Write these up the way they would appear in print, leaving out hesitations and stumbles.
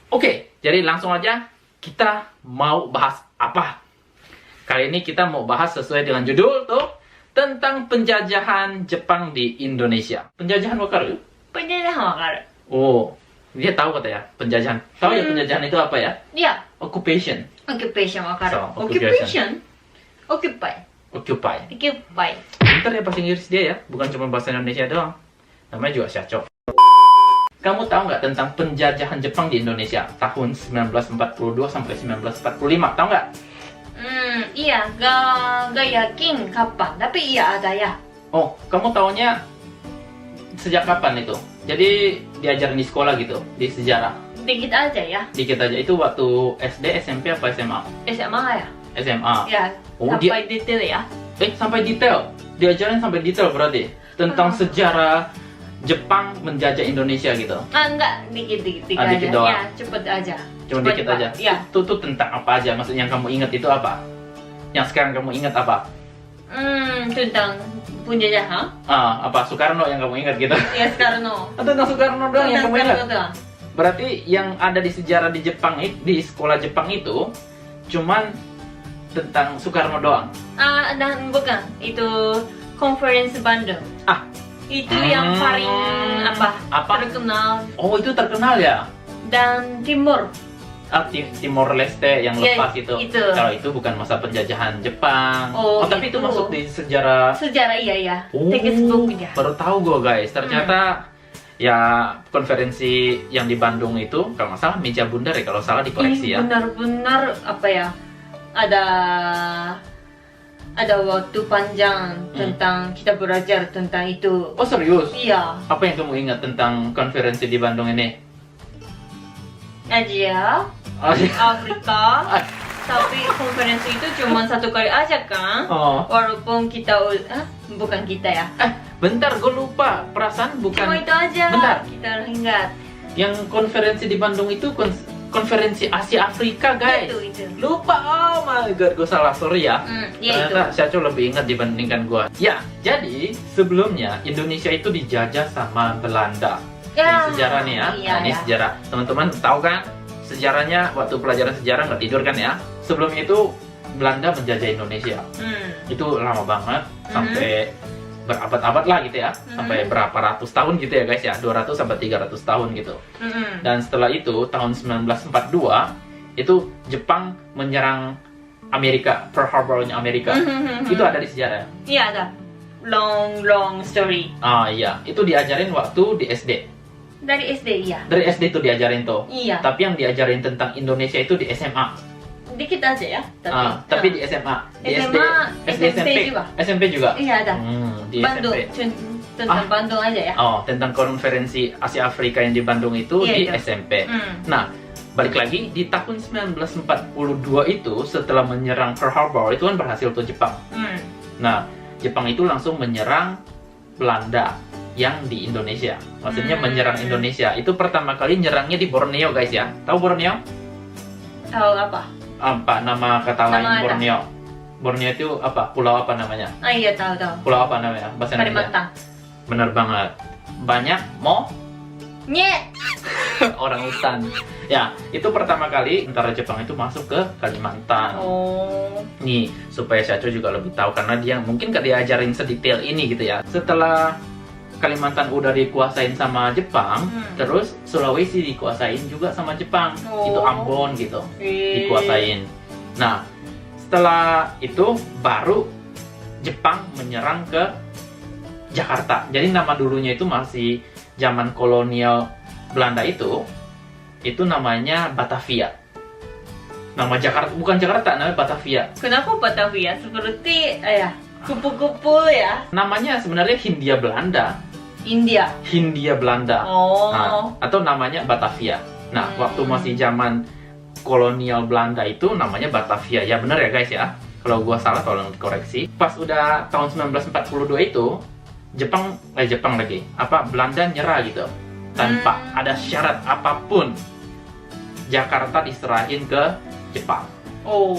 Oke, jadi langsung aja kita mau bahas apa? Kali ini kita mau bahas sesuai dengan judul tuh, tentang penjajahan Jepang di Indonesia. Penjajahan wakaru? Penjajahan wakaru. Oh, dia tahu kata ya, penjajahan. Tahu ya penjajahan itu apa ya? Iya. Occupation. Occupation wakaru. So, Occupation. Occupy. Occupy. Occupy. Pintar ya bahasa Inggris dia ya, bukan cuma bahasa Indonesia doang. Namanya juga Syaco. Kamu tahu nggak tentang penjajahan Jepang di Indonesia tahun 1942 sampai 1945? Tahu nggak? Iya, gak yakin kapan, tapi iya ada ya. Oh, kamu taunya sejak kapan itu? Jadi diajarin di sekolah gitu, di sejarah. Dikit aja ya. Dikit aja, itu waktu SD, SMP apa SMA? SMA ya. SMA. Ya, Oh, sampai detail ya. Sampai detail. Diajarin sampai detail berarti tentang sejarah Jepang menjajah Indonesia gitu. Enggak, dikit Ah, aja. dikit doang. Ya, cepet aja. Cuma Cepet, dikit Pak. aja. Ya. Itu tuh tentang apa aja? Maksudnya yang kamu ingat itu apa? Yang sekarang kamu ingat apa? Tentang penjajahan. Apa Soekarno yang kamu ingat gitu? Ya, sekarang no. Tentang Soekarno doang yang kamu ingat? doang. Berarti yang ada di sejarah di Jepang di sekolah Jepang itu cuman tentang Soekarno doang. Dan bukan, itu conference Bandung. Itu yang paling Apa? terkenal. Oh, itu terkenal ya? Dan Timur. Timor Leste yang Ya, lepas itu. itu. Kalau itu bukan masa penjajahan Jepang. Oh, tapi itu itu. masuk di sejarah. Sejarah iya ya. Oh, Textbooknya. baru tahu gue guys. Ternyata ya konferensi yang di Bandung itu kalau nggak salah meja bundar ya, kalau salah dikoreksi ya. Benar-benar apa ya? Ada waktu panjang tentang kita belajar tentang itu. Oh serius? Iya. Apa yang kamu ingat tentang konferensi di Bandung ini? Asia, Oh, Afrika. Tapi konferensi itu cuma satu kali aja kan? oh. Walaupun kita bukan kita ya. Bentar, gue lupa. Perasaan bukan. Cuma itu aja. Bentar. Kita ingat. Yang konferensi di Bandung itu konferensi Asia Afrika guys. Itu. Lupa, oh my god, gue salah, sorry ya. Ya itu. Ternyata Syaco lebih ingat dibandingkan gue. Ya, jadi sebelumnya Indonesia itu dijajah sama Belanda. Ya. Ini sejarah nih ya. Iya, Nah, ini ya. sejarah. Teman-teman tahu kan sejarahnya waktu pelajaran sejarah nggak tidur kan ya? Sebelumnya itu Belanda menjajah Indonesia. Itu lama banget, sampai berabad-abad lah gitu ya. Sampai berapa ratus tahun gitu ya guys ya. 200 sampai 300 tahun gitu. Dan setelah itu tahun 1942 itu Jepang menyerang Amerika, Pearl Harbor-nya Amerika. Itu ada di sejarah. Iya ada. Long story. Iya, itu diajarin waktu di SD. Dari SD iya. Dari SD itu diajarin tuh. Iya. Tapi yang diajarin tentang Indonesia itu di SMA. Dikit aja ya. Tapi di SMA. Di SMA, SD, SMP juga. SMP juga. Iya ada. Di Bandung. SMP. Tentang Bandung aja ya. Oh, tentang konferensi Asia Afrika yang di Bandung itu Iya, di itu. SMP. Nah, balik lagi di tahun 1942 itu setelah menyerang Pearl Harbor itu kan berhasil tuh Jepang. Nah, Jepang itu langsung menyerang Belanda yang di Indonesia. Maksudnya menyerang Indonesia. Itu pertama kali nyerangnya di Borneo guys ya. Tahu Borneo? Tahu apa? Apa nama kata lain Nama ada. Borneo? Borneo itu apa? Pulau apa namanya? Iya tahu. Pulau apa namanya? Bahasa Indonesia. Kalimantan. Bener banget. Banyak Nye. orang hutan. Ya, itu pertama kali tentara Jepang itu masuk ke Kalimantan. Oh. Nih, supaya Syaco juga lebih tahu karena dia mungkin gak diajarin sedetail ini gitu ya. Setelah Kalimantan udah dikuasain sama Jepang, terus Sulawesi dikuasain juga sama Jepang. Itu Ambon gitu, dikuasain. Nah, setelah itu baru Jepang menyerang ke Jakarta. Jadi nama dulunya itu masih zaman kolonial Belanda itu namanya Batavia. Nama Jakarta bukan Jakarta, namanya Batavia. Kenapa Batavia? Seperti kupu-kupu ya. Namanya sebenarnya Hindia Belanda. Hindia Belanda. Oh. Nah, atau namanya Batavia. Nah, waktu masih zaman kolonial Belanda itu namanya Batavia. Ya benar ya guys ya. Kalau gua salah tolong dikoreksi. Pas udah tahun 1942 itu Belanda nyerah gitu. Tanpa ada syarat apapun. Jakarta diserahin ke Jepang. Oh.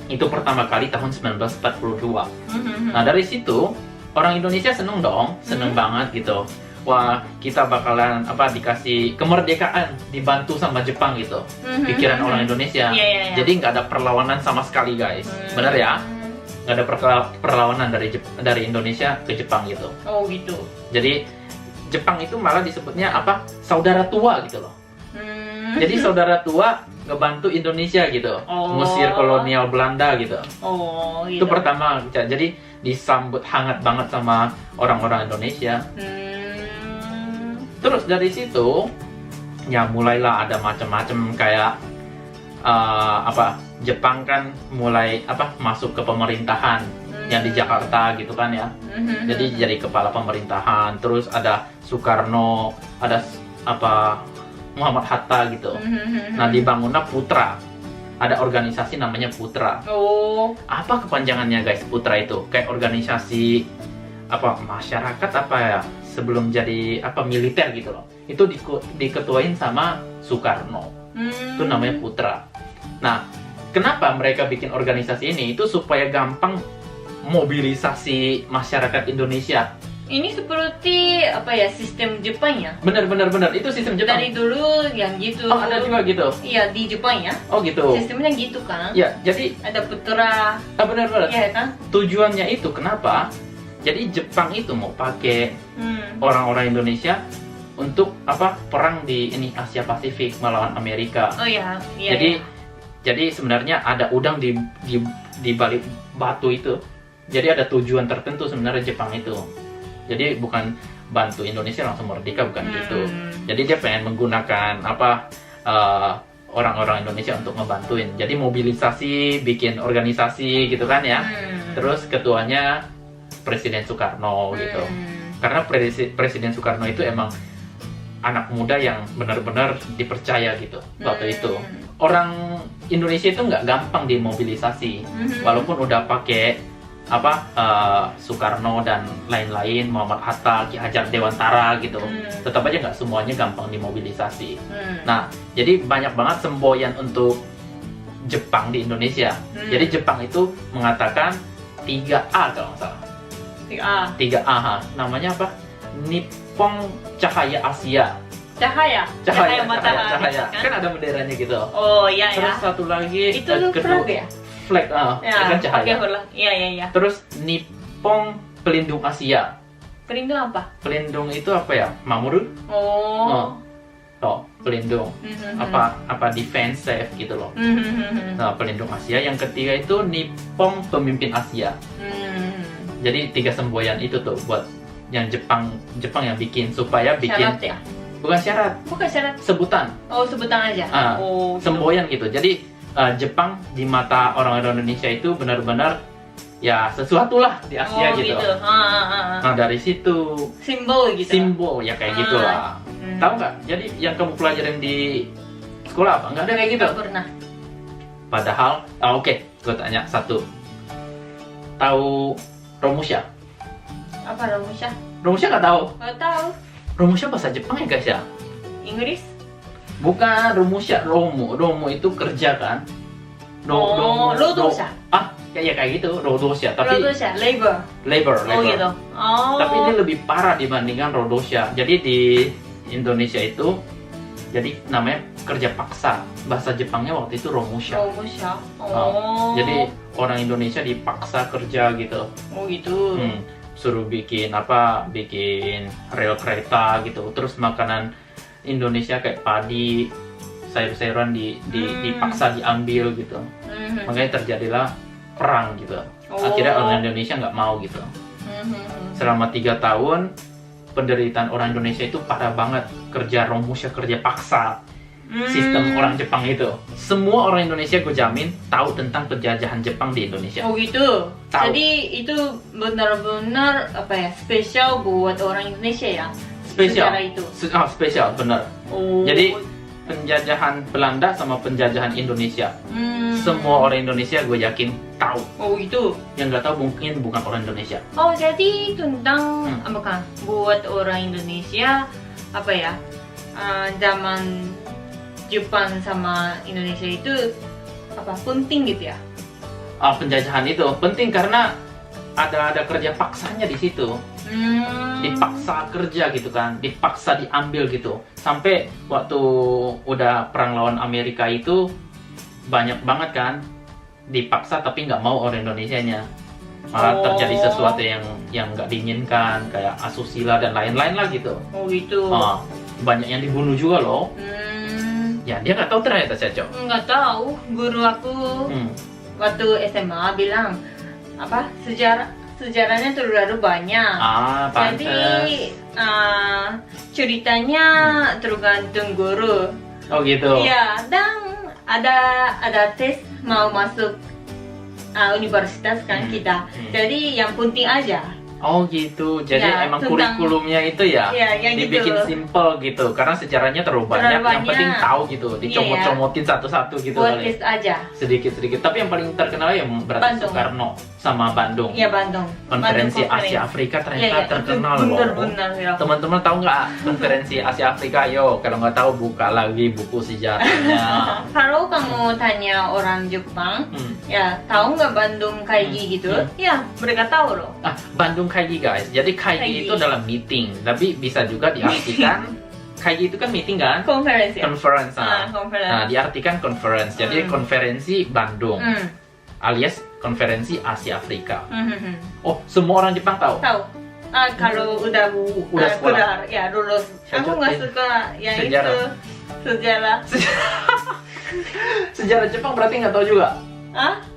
Itu pertama kali tahun 1942. Nah, dari situ orang Indonesia seneng dong, seneng banget gitu. wah kita bakalan dikasih kemerdekaan, dibantu sama Jepang gitu. Pikiran orang Indonesia. Jadi nggak ada perlawanan sama sekali guys. Bener ya? Nggak ada perlawanan dari Indonesia ke Jepang gitu. Oh gitu. Jadi Jepang itu malah disebutnya saudara tua gitu loh. Jadi saudara tua ngebantu Indonesia gitu, ngusir kolonial Belanda gitu. Oh gitu. Itu pertama. Jadi disambut hangat banget sama orang-orang Indonesia. Terus dari situ ya mulailah ada macam-macam kayak Jepang kan mulai masuk ke pemerintahan yang di Jakarta gitu kan ya. Jadi jadi kepala pemerintahan. Terus ada Soekarno, ada Muhammad Hatta gitu. Nah, dibangunlah Putra. Ada organisasi namanya Putra. Oh. Apa kepanjangannya guys Putra itu? Kayak organisasi masyarakat sebelum jadi militer gitu loh. Itu diketuain sama Soekarno. Itu namanya Putra. Nah, kenapa mereka bikin organisasi ini? Itu supaya gampang mobilisasi masyarakat Indonesia. Ini seperti sistem Jepang ya? Bener, itu sistem Jepang. Dari dulu yang gitu. Oh, ada juga gitu? Iya, di Jepang ya. Oh gitu. Sistemnya gitu kan? Ya, jadi ada Putra. Bener. Iya kan? Tujuannya itu kenapa? Jadi Jepang itu mau pakai orang-orang Indonesia untuk perang di Asia Pasifik melawan Amerika. Oh iya. Jadi sebenarnya ada udang di balik batu itu. Jadi ada tujuan tertentu sebenarnya Jepang itu. Jadi bukan bantu Indonesia langsung merdeka, bukan gitu. Jadi dia pengen menggunakan orang-orang Indonesia untuk ngebantuin. Jadi mobilisasi, bikin organisasi gitu kan ya. Terus ketuanya Presiden Soekarno gitu. Karena Presiden Soekarno itu emang anak muda yang benar-benar dipercaya gitu waktu itu. Orang Indonesia itu nggak gampang dimobilisasi, walaupun udah pakai Soekarno dan lain-lain, Muhammad Hatta, Ki Hajar Dewantara gitu, tetap aja nggak semuanya gampang dimobilisasi. Nah, jadi banyak banget semboyan untuk Jepang di Indonesia. Jadi Jepang itu mengatakan 3A kalau nggak salah. 3A, namanya apa? Nippon Cahaya Asia. Cahaya matahari. Kan ada benderanya gitu. Oh iya. Terus satu lagi itu flag ya? Flag, kan cahaya. Iya. Terus Nippon Pelindung Asia. Pelindung apa? Pelindung itu Mamoru? Oh. Pelindung. Defense safe gitu loh. Nah, pelindung Asia. Yang ketiga itu Nippon Pemimpin Asia. Jadi 3 semboyan itu tuh buat yang Jepang yang bikin supaya bikin. Syarat ya? Bukan syarat. Sebutan. Oh, sebutan aja. Gitu. Semboyan gitu. Jadi Jepang di mata orang-orang Indonesia itu benar-benar ya sesuatu lah di Asia gitu. Nah, dari situ simbol ya kayak gitulah. Tahu nggak? Jadi yang kamu pelajarin di sekolah nggak ada kayak gitu? Nggak pernah. Padahal, oke, gue tanya satu. Tahu Romusha? Apa Romusha? Romusha nggak tahu? Nggak tahu. Romusha bahasa Jepang ya guys ya? Inggris? Bukan, Romusha, Romu itu kerja kan? Rodosha. Kayak gitu, Rodosha. Tapi Rodosha, labor. Oh gitu. Tapi ini lebih parah dibandingkan Rodosha. Jadi di Indonesia itu jadi namanya kerja paksa. Bahasa Jepangnya waktu itu Romusha. Jadi orang Indonesia dipaksa kerja gitu. Oh gitu. Suruh bikin rel kereta gitu. Terus makanan Indonesia kayak padi, sayur-sayuran dipaksa diambil gitu. Makanya terjadilah perang gitu. Akhirnya orang Indonesia nggak mau gitu. Selama 3 tahun penderitaan orang Indonesia itu parah banget. Kerja Romusha, kerja paksa. Sistem orang Jepang itu. Semua orang Indonesia gue jamin tahu tentang penjajahan Jepang di Indonesia. Oh gitu. Tahu. Jadi itu benar-benar spesial buat orang Indonesia ya. Spesial. Secara itu. Spesial, benar. Jadi penjajahan Belanda sama penjajahan Indonesia. Semua orang Indonesia gue yakin tahu. Oh gitu. Yang nggak tahu mungkin bukan orang Indonesia. Oh jadi tentang buat orang Indonesia zaman Jepang sama Indonesia itu penting gitu ya? Penjajahan itu penting karena ada kerja paksanya di situ. Dipaksa kerja gitu kan, dipaksa diambil gitu. Sampai waktu udah perang lawan Amerika itu banyak banget kan dipaksa tapi nggak mau orang Indonesianya. Malah terjadi sesuatu yang nggak diinginkan, kayak asusila dan lain-lain lah gitu. Oh gitu. Banyak yang dibunuh juga loh. Ya dia nggak tahu ternyata Caco. Nggak tahu. Guru aku waktu SMA bilang apa sejarahnya terlalu banyak. Pantes. Jadi ceritanya tergantung guru. Oh gitu. Iya, dan ada tes mau masuk universitas kan kita. Jadi yang penting aja. Oh gitu, jadi Ya, emang tentang- kurikulumnya itu ya, yang dibikin gitu. simple gitu, karena sejarahnya terlalu banyak, yang penting tahu gitu, dicomot-comotin satu-satu gitu Buat kali. tes aja. Sedikit-sedikit, tapi yang paling terkenal yang berarti Bandung. Soekarno sama Bandung. Iya, Bandung. Konferensi Bandung Asia Afrika ternyata terkenal loh. Bener-bener ya. Teman-teman tahu nggak konferensi Asia Afrika? Yo, kalau nggak tahu buka lagi buku sejarahnya. Kalau kamu tanya orang Jepang, ya tahu nggak Bandung Kaigi gitu? Ya, mereka tahu loh. Bandung Kaigi guys. Jadi Kaigi itu adalah meeting, tapi bisa juga diartikan Kaigi itu kan meeting kan? Konferensi. Conference. Konferensi. Nah, diartikan conference. Jadi konferensi Bandung. Alias konferensi Asia Afrika. Oh, semua orang Jepang tahu? Tahu. Kalau udah sekolah. ya lulus. Aku nggak suka yang Sejarah. itu sejarah. Sejarah Jepang berarti nggak tahu juga?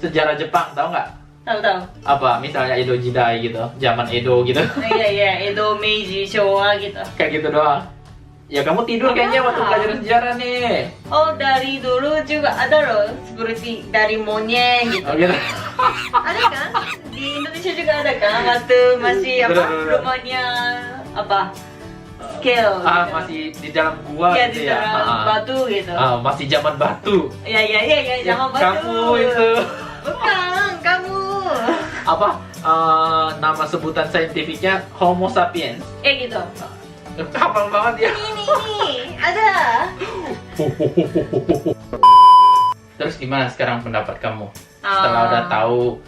Sejarah Jepang tahu nggak? Tahu. Apa? Misalnya Edo Jidai gitu, zaman Edo gitu. Iya, Edo, Meiji, Showa gitu. Kayak gitu doang. Ya kamu tidur kayaknya waktu pelajaran sejarah nih. Oh, dari dulu juga ada loh, seperti dari monyet gitu. Oh gitu. Ada kan? Di Indonesia juga ada kan? Waktu masih rumahnya scale. Masih di dalam gua Iya, gitu di ya. dalam batu gitu. Masih zaman batu. Iya, zaman batu. Kamu itu Bukan, kamu. apa? Nama sebutan saintifiknya Homo sapiens. Gitu. Hafal banget ya. Ini, ada. Terus gimana sekarang pendapat kamu? Setelah udah tahu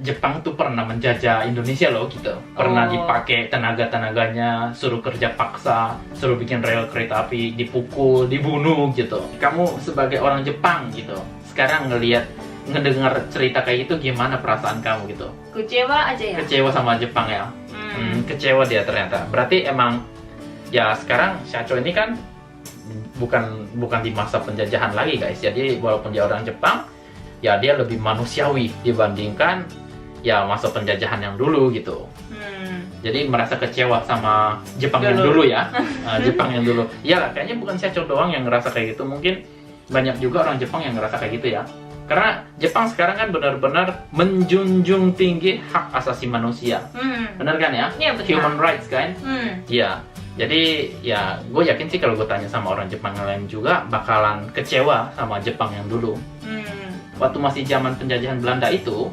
Jepang tuh pernah menjajah Indonesia loh gitu. Pernah dipakai tenaga-tenaganya, suruh kerja paksa, suruh bikin rel kereta api, dipukul, dibunuh gitu. Kamu sebagai orang Jepang gitu, sekarang ngedengar cerita kayak gitu, gimana perasaan kamu gitu? Kecewa aja ya? Kecewa sama Jepang ya? Kecewa dia ternyata. Berarti emang ya sekarang Shacho ini kan bukan di masa penjajahan lagi guys. Jadi walaupun dia orang Jepang, ya dia lebih manusiawi dibandingkan ya masa penjajahan yang dulu gitu. Jadi merasa kecewa sama Jepang yang dulu ya. Jepang yang dulu. Ya kayaknya bukan Shacho doang yang ngerasa kayak gitu. Mungkin banyak juga orang Jepang yang ngerasa kayak gitu ya. Karena Jepang sekarang kan benar-benar menjunjung tinggi hak asasi manusia. Benar kan ya? Iya, benar. Human rights kan? Iya. Jadi ya gue yakin sih kalau gue tanya sama orang Jepang yang lain juga bakalan kecewa sama Jepang yang dulu. Waktu masih zaman penjajahan Belanda itu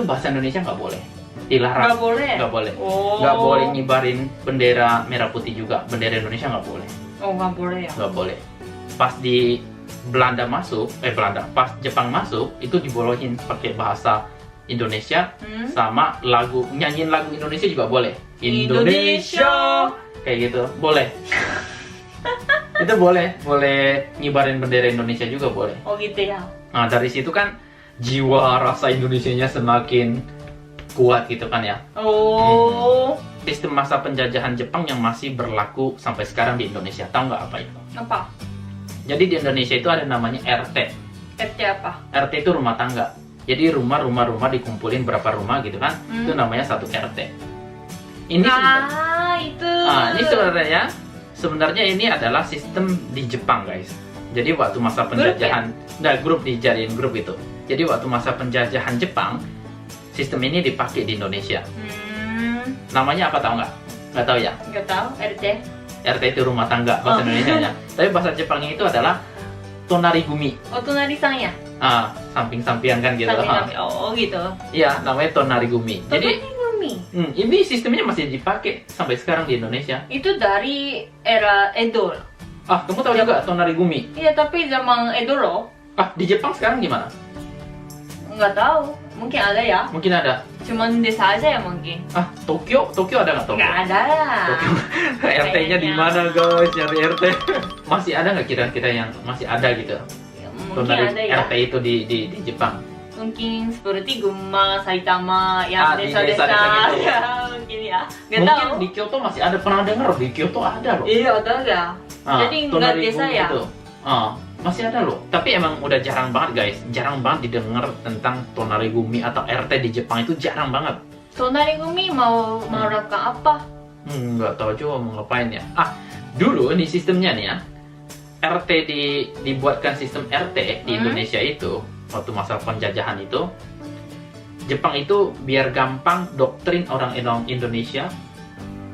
bahasa Indonesia nggak boleh. Dilarang. Nggak boleh? Nggak boleh. Oh. Nggak boleh ngibarin bendera merah putih juga. Bendera Indonesia nggak boleh. Oh, nggak boleh ya? Nggak boleh. Pas di Belanda masuk, pas Jepang masuk, itu dibolehin pakai bahasa Indonesia sama nyanyiin lagu Indonesia juga boleh. Indonesia! Kayak gitu, boleh. Itu boleh ngibarin bendera Indonesia juga boleh. Oh gitu ya? Nah dari situ kan jiwa rasa Indonesianya semakin kuat gitu kan ya. Sistem masa penjajahan Jepang yang masih berlaku sampai sekarang di Indonesia, tahu nggak apa itu? Apa? Jadi di Indonesia itu ada namanya RT. RT apa? RT itu rumah tangga. Jadi rumah dikumpulin berapa rumah gitu kan? Itu namanya satu RT. Ini ini sebenarnya ini adalah sistem di Jepang guys. Jadi waktu masa penjajahan, grup dijadiin grup itu. Jadi waktu masa penjajahan Jepang, sistem ini dipakai di Indonesia. Namanya apa tahu nggak? Nggak tahu ya? Nggak tahu. RT. RT itu rumah tangga bahasa Indonesianya. Tapi bahasa Jepangnya itu adalah tonarigumi. Oh, tonari-san ya? Samping-sampingan kan gitu. Oh gitu. Iya, namanya tonarigumi. Jadi ini sistemnya masih dipakai sampai sekarang di Indonesia. Itu dari era Edo. Kamu tahu juga tonarigumi? Iya, tapi zaman Edo loh. Di Jepang sekarang gimana? Nggak tahu. Mungkin ada ya. Mungkin ada. cuman desa aja ya mungkin. Ah, Tokyo ada nggak Tokyo? Nggak ada. Tokyo. RT-nya di mana guys? Nyari RT. Masih ada nggak kira-kira yang masih ada gitu? Ya, mungkin Tonari ada ya. RT itu di Jepang. Mungkin seperti Gunma, Saitama, yang Di desa-desa desa-desa gitu. ya, mungkin ya. Nggak Mungkin tahu. di Kyoto masih ada, pernah dengar di Kyoto ada loh. Iya, ada ya. Jadi nggak Tonari desa Gumi ya. itu. Masih ada loh. Tapi emang udah jarang banget guys. Jarang banget didengar tentang Tonari Gumi atau RT di Jepang itu jarang banget. Tonari Gumi mau lakukan apa? Nggak tahu juga mau ngapain ya. Dulu ini sistemnya nih ya. RT dibuatkan sistem RT di Indonesia itu waktu masa penjajahan itu. Jepang itu biar gampang doktrin orang Indonesia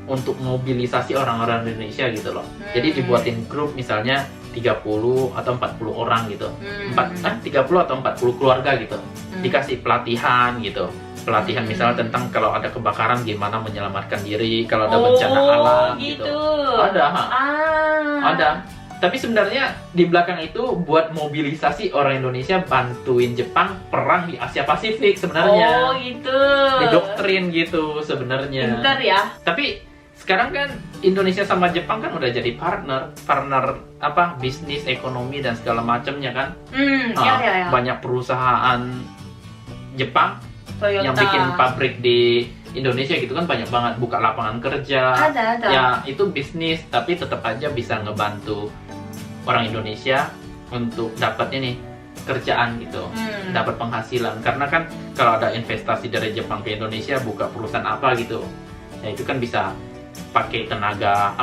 untuk mobilisasi orang-orang Indonesia gitu loh. Jadi dibuatin grup misalnya 30 atau 40 orang gitu. 30 atau 40 keluarga gitu. Dikasih pelatihan gitu. Pelatihan misalnya tentang kalau ada kebakaran gimana menyelamatkan diri, kalau ada bencana alam gitu. Ada. Ada. Tapi sebenarnya di belakang itu buat mobilisasi orang Indonesia bantuin Jepang perang di Asia Pasifik sebenarnya. Oh gitu. Didoktrin gitu sebenarnya. Pintar ya. Tapi sekarang kan Indonesia sama Jepang kan udah jadi partner apa bisnis, ekonomi dan segala macamnya kan. Ya. Banyak perusahaan Jepang Toyota. yang bikin pabrik di Indonesia gitu kan, banyak banget buka lapangan kerja. Ada. Ya itu bisnis, tapi tetap aja bisa ngebantu orang Indonesia untuk dapat ini kerjaan gitu, dapat penghasilan. Karena kan kalau ada investasi dari Jepang ke Indonesia, buka perusahaan apa gitu, ya itu kan bisa pakai tenaga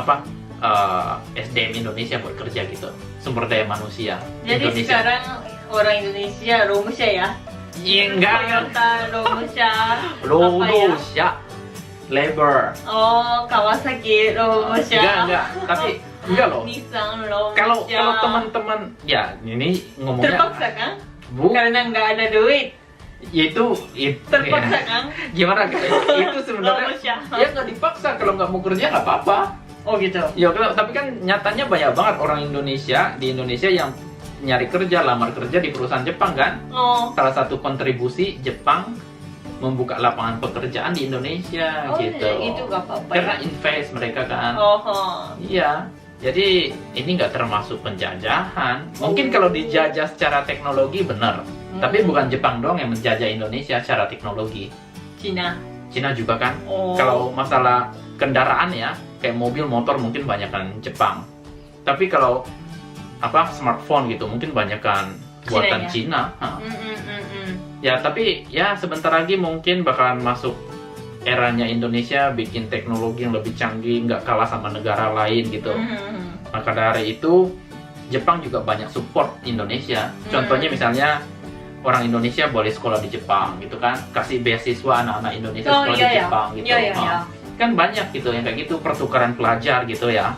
SDM Indonesia buat kerja gitu, sumber daya manusia. Jadi Indonesia. sekarang orang Indonesia Romusha ya. Iya enggak. Toyota Romusha. Romusha. Labor. Oh, Kawasaki Romusha. Enggak. Tapi enggak loh. Nissan Romusha. Kalau teman-teman ya ini ngomongnya terpaksa kan? Bu, Karena nggak ada duit. itu Terpaksa ya. kan? Gimana guys? Itu sebenarnya Romusha. ya nggak dipaksa, kalau nggak mau kerja nggak apa-apa. Oh gitu. Ya tapi kan nyatanya banyak banget orang Indonesia di Indonesia yang nyari kerja, lamar kerja di perusahaan Jepang kan. Oh. Salah satu kontribusi Jepang membuka lapangan pekerjaan di Indonesia gitu. Itu nggak apa-apa. Karena invest mereka kan. Oh. Iya. Jadi ini nggak termasuk penjajahan. Mungkin kalau dijajah secara teknologi benar. Tapi bukan Jepang doang yang menjajah Indonesia secara teknologi. Cina. Cina juga kan. Oh. Kalau masalah kendaraan ya, kayak mobil, motor mungkin banyak kan Jepang. Tapi kalau smartphone gitu mungkin banyak kan buatan Cina. Ya tapi ya sebentar lagi mungkin bakalan masuk eranya Indonesia bikin teknologi yang lebih canggih, nggak kalah sama negara lain gitu. Maka dari itu Jepang juga banyak support Indonesia. Contohnya misalnya orang Indonesia boleh sekolah di Jepang gitu kan, kasih beasiswa anak-anak Indonesia sekolah di Jepang gitu. Kan banyak gitu yang kayak gitu, pertukaran pelajar gitu ya.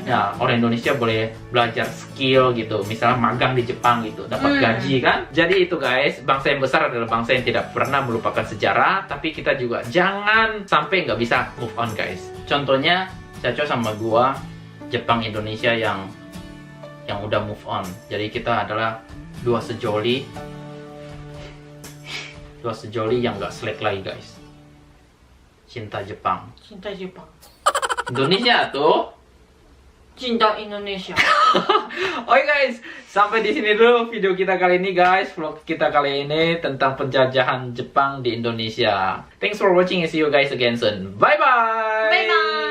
Ya, orang Indonesia boleh belajar skill gitu, misalnya magang di Jepang gitu, dapat gaji kan. Jadi itu guys, bangsa yang besar adalah bangsa yang tidak pernah melupakan sejarah, tapi kita juga jangan sampai nggak bisa move on guys. Contohnya, Caco sama gua, Jepang Indonesia yang udah move on. Jadi kita adalah dua sejoli yang nggak selek lagi guys. Cinta Jepang. Cinta Jepang. Indonesia tuh. Cinta Indonesia. Oke guys, sampai di sini dulu video kita kali ini guys. Vlog kita kali ini tentang penjajahan Jepang di Indonesia. Thanks for watching and see you guys again soon. Bye bye. Bye bye.